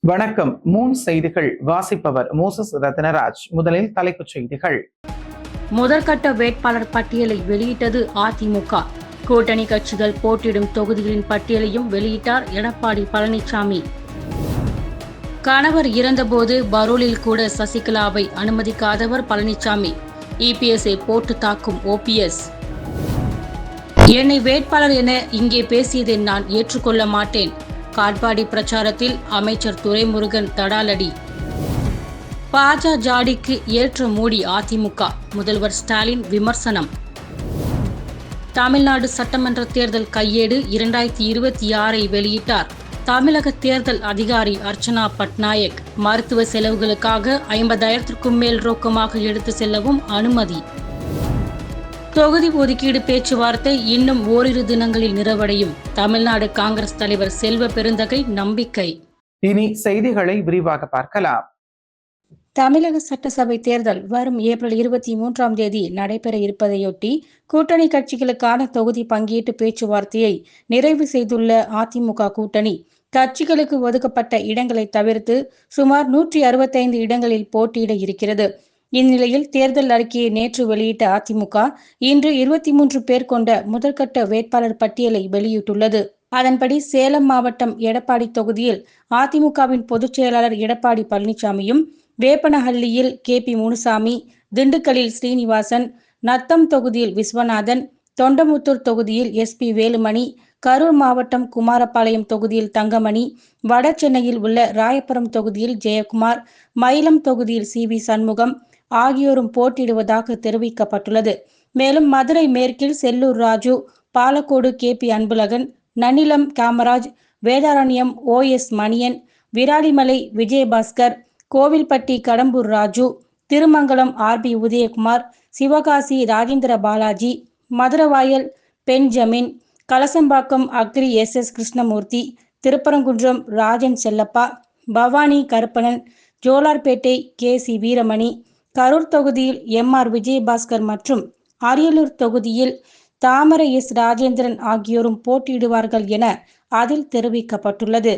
வணக்கம். செய்திகள் வாசிப்பவர் மோசஸ் ரத்னராஜ். முதலில் தலைப்புச் செய்திகள். முதற்கட்ட வேட்பாளர் பட்டியலை வெளியிட்டது அதிமுக. கூட்டணி கட்சிகள் போட்டியிடும் தொகுதிகளின் பட்டியலையும் வெளியிட்டார் எடப்பாடி பழனிசாமி. கணவர் இறந்தபோது பரூலில் கூட சசிகலாவை அனுமதிக்காதவர் பழனிசாமி. இபிஎஸ்ஐ போட்டு தாக்கும் ஓபிஎஸ். என்னை வேட்பாளர் என இங்கே பேசியதை நான் ஏற்றுக்கொள்ள மாட்டேன். காட்பாடி பிரச்சாரத்தில் அமைச்சர் துரைமுருகன் தடாலடி. பாஜ ஜாடிக்கு ஏற்ற மூடி அதிமுக, முதல்வர் ஸ்டாலின் விமர்சனம். தமிழ்நாடு சட்டமன்ற தேர்தல் கையேடு 2026 வெளியிட்டார் தமிழக தேர்தல் அதிகாரி அர்ச்சனா பட்நாயக். மருத்துவ செலவுகளுக்காக 50,000க்கும் மேல் ரொக்கமாக எடுத்து செல்லவும் அனுமதி. தொகுதி ஒதுக்கீடு பேச்சுவார்த்தை இன்னும் ஓரிரு தினங்களில் நிறைவடையும். தமிழ்நாடு காங்கிரஸ் தலைவர் செல்வ பெருந்தகை நம்பிக்கை. இனி செய்திகளை விரிவாக பார்க்கலாம். தமிழக சட்டசபை தேர்தல் வரும் ஏப்ரல் 23 நடைபெற இருப்பதையொட்டி கூட்டணி கட்சிகளுக்கான தொகுதி பங்கீட்டு பேச்சுவார்த்தையை நிறைவு செய்துள்ள அதிமுக கூட்டணி கட்சிகளுக்கு ஒதுக்கப்பட்ட இடங்களை தவிர்த்து சுமார் 165 இடங்களில் போட்டியிட இருக்கிறது. இந்நிலையில் தேர்தல் அறிக்கையை நேற்று வெளியிட்ட அதிமுக இன்று 23 பேர் கொண்ட முதற்கட்ட வேட்பாளர் பட்டியலை வெளியிட்டுள்ளது. அதன்படி சேலம் மாவட்டம் எடப்பாடி தொகுதியில் அதிமுகவின் பொதுச் செயலாளர் எடப்பாடி பழனிசாமியும், வேப்பனஹள்ளியில் KP முனுசாமி, திண்டுக்கல்லில் ஸ்ரீனிவாசன், நத்தம் தொகுதியில் விஸ்வநாதன், தொண்டமுத்தூர் தொகுதியில் SP வேலுமணி, கரூர் மாவட்டம் குமாரபாளையம் தொகுதியில் தங்கமணி, வட சென்னையில் உள்ள ராயபுரம் தொகுதியில் ஜெயக்குமார், மயிலம் தொகுதியில் CV சண்முகம் ஆகியோரும் போட்டியிடுவதாக தெரிவிக்கப்பட்டுள்ளது. மேலும் மதுரை மேற்கில் Sellur Raju, Palacode KP Anbazhagan, Nannilam Kamaraj, Vedaranyam OS Manian, Viralimalai Vijayabaskar, Kovilpatti Kadambur Raju, Thirumangalam RB Udhayakumar, Sivakasi Rajendra Balaji, Maduravoyal Benjamin, Kalasapakkam Agri SS Krishnamoorthy, Thiruparankundram Rajan Chellappa, Bhavani Karuppanan, Jolarpet KC Veeramani, Karur தொகுதியில் MR விஜயபாஸ்கர் மற்றும் அரியலூர் தொகுதியில் தாமரை S ராஜேந்திரன் ஆகியோரும் போட்டியிடுவார்கள் என அதில் தெரிவிக்கப்பட்டுள்ளது.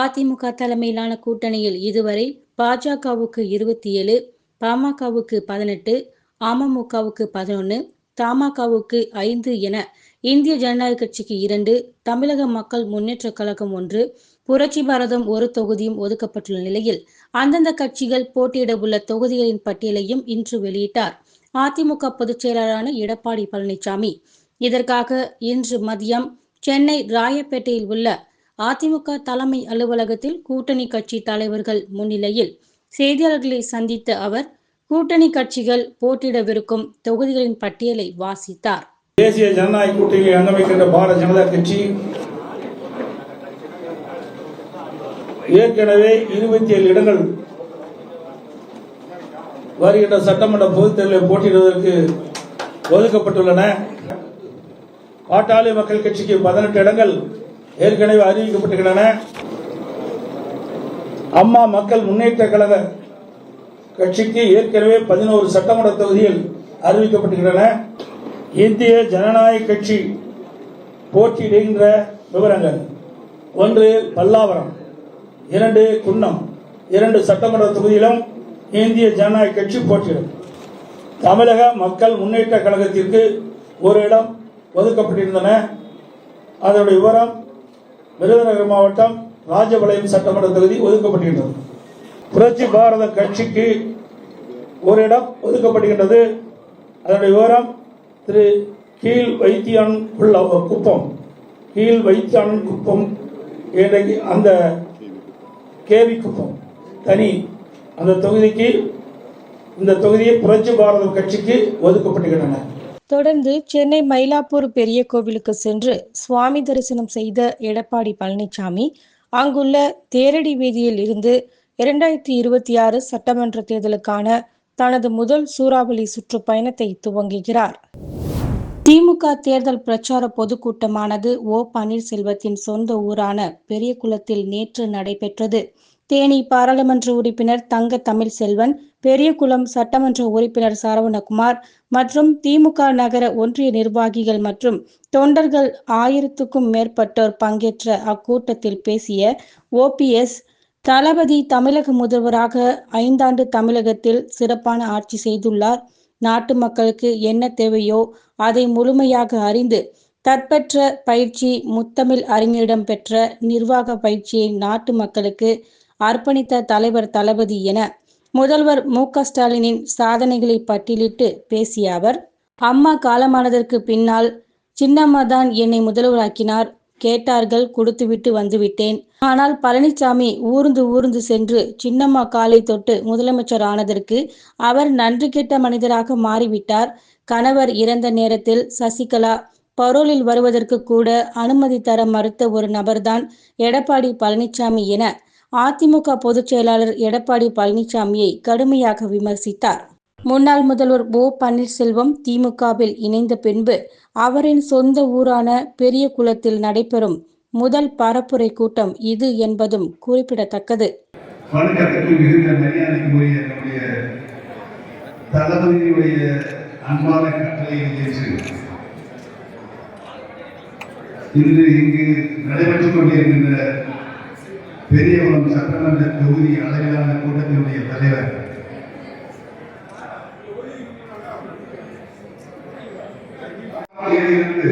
அதிமுக தலைமையிலான கூட்டணியில் இதுவரை பாஜகவுக்கு 27, பாமகவுக்கு 18, அமமுகவுக்கு 11, தமாகவுக்கு 5 என இந்திய ஜனநாயக கட்சிக்கு 2, தமிழக மக்கள் முன்னேற்ற கழகம் 1, புரட்சி பாரதம் 1 தொகுதியும் ஒதுக்கப்பட்டுள்ள நிலையில் அந்தந்த கட்சிகள் போட்டியிட உள்ள தொகுதிகளின் பட்டியலையும் இன்று வெளியிட்டார் அதிமுக பொதுச் செயலாளரான எடப்பாடி பழனிசாமி. இதற்காக இன்று மதியம் சென்னை ராயப்பேட்டையில் உள்ள அதிமுக தலைமை அலுவலகத்தில் கூட்டணி கட்சி தலைவர்கள் முன்னிலையில் செய்தியாளர்களை சந்தித்த அவர் கூட்டணி கட்சிகள் போட்டியிடவிருக்கும் தொகுதிகளின் பட்டியலை வாசித்தார். தேசிய ஜனநாயக கூட்டணியை அங்கமைக்கின்ற பாரதிய ஜனதா கட்சி ஏற்கனவே 27 இடங்கள் வருகின்ற சட்டமன்ற பொதுத் தேர்தலில் போட்டியிடுவதற்கு ஒதுக்கப்பட்டுள்ளன. பாட்டாளி மக்கள் கட்சிக்கு 18 இடங்கள் ஏற்கனவே அறிவிக்கப்பட்டுள்ளன. அம்மா மக்கள் முன்னேற்ற கழக கட்சிக்கு ஏற்கனவே 11 சட்டமன்ற தொகுதிகள் அறிவிக்கப்பட்டுள்ளன. இந்திய ஜனநாயக கட்சி போட்டியிடுகின்ற விவரங்கள்: 1 பல்லாவரம், 2 குன்னம், 2 சட்டமன்ற தொகுதியிலும் இந்திய ஜனநாயக கட்சி போட்டியிடும். தமிழக மக்கள் முன்னேற்ற கழகத்திற்கு 1 இடம் ஒதுக்கப்பட்டிருந்தன. அதனுடைய விவரம்: விருதுநகர் மாவட்டம் ராஜபாளையம் சட்டமன்ற தொகுதி ஒதுக்கப்பட்டிருந்தது. புரட்சி பாரத கட்சிக்கு 1 இடம் ஒதுக்கப்படுகின்றது. அதனுடைய விவரம்: திரு கீழ் வைத்தியான் குப்பம், கீழ் வைத்தியான் குப்பம் அந்த KV குப்பம் தனி அந்த தொகுதிக்கு, இந்த தொகுதியை புரட்சி பாரத கட்சிக்கு ஒதுக்கப்பட்டுள்ளன. தொடர்ந்து சென்னை மயிலாப்பூர் பெரிய கோவிலுக்கு சென்று சுவாமி தரிசனம் செய்த எடப்பாடி பழனிசாமி அங்குள்ள தேரடி வீதியில் இருந்து 2026 சட்டமன்ற தேர்தலுக்கான தனது முதல் சூறாவளி சுற்றுப்பயணத்தை துவங்குகிறார். திமுக தேர்தல் பிரச்சார பொதுக்கூட்டமானது ஓ பன்னீர்செல்வத்தின் சொந்த ஊரான பெரியகுளத்தில் நேற்று நடைபெற்றது. தேனி பாராளுமன்ற உறுப்பினர் தங்க தமிழ்செல்வன், பெரியகுளம் சட்டமன்ற உறுப்பினர் சரவணகுமார் மற்றும் திமுக நகர ஒன்றிய நிர்வாகிகள் மற்றும் தொண்டர்கள் 1000க்கும் மேற்பட்டோர் பங்கேற்ற அக்கூட்டத்தில் பேசிய ஓபிஎஸ், தளபதி தமிழக முதல்வராக 5 ஆண்டு தமிழகத்தில் சிறப்பான ஆட்சி செய்துள்ளார். நாட்டு மக்களுக்கு என்ன தேவையோ அதை முழுமையாக அறிந்து தற்பெற்ற பயிற்சி, முத்தமிழ் அறிஞரிடம் பெற்ற நிர்வாக பயிற்சியை நாட்டு மக்களுக்கு அர்ப்பணித்த தலைவர் தளபதி என முதல்வர் மு.க.ஸ்டாலினின் சாதனைகளை பட்டியலிட்டு பேசிய அவர், அம்மா காலமானதற்கு பின்னால் சின்னம்மா தான் என்னை முதல்வராக்கினார். கேட்டார்கள், கொடுத்துவிட்டு வந்துவிட்டேன். ஆனால் பழனிசாமி ஊர்ந்து சென்று சின்னம்மா காலை தொட்டு முதலமைச்சர் ஆனதற்கு அவர் நன்றி கெட்ட மனிதராக மாறிவிட்டார். கணவர் இறந்த நேரத்தில் சசிகலா பரோலில் வருவதற்கு கூட அனுமதி தர மறுத்த ஒரு நபர்தான் எடப்பாடி பழனிசாமி என அதிமுக பொதுச் செயலாளர் எடப்பாடி பழனிசாமியை கடுமையாக விமர்சித்தார். முன்னாள் முதல்வர் ஓ பன்னீர்செல்வம் திமுகவில் இணைந்த பின்பு அவரின் சொந்த ஊரான பெரியகுளத்தில் நடைபெறும் முதல் பரப்புரை கூட்டம் இது என்பதும் குறிப்பிடத்தக்கது. வணக்கத்திற்கு மிகுந்த மரியாதைக்குரிய நம்முடைய தளபதியுடைய அன்பான கட்டளையை ஏற்று இன்று இங்கு நடைபெற்றுக் கொண்டிருக்கின்ற பெரியகுளம் சட்டமன்ற தொகுதி அளவிலான கூட்டத்தினுடைய தலைவர் இருந்து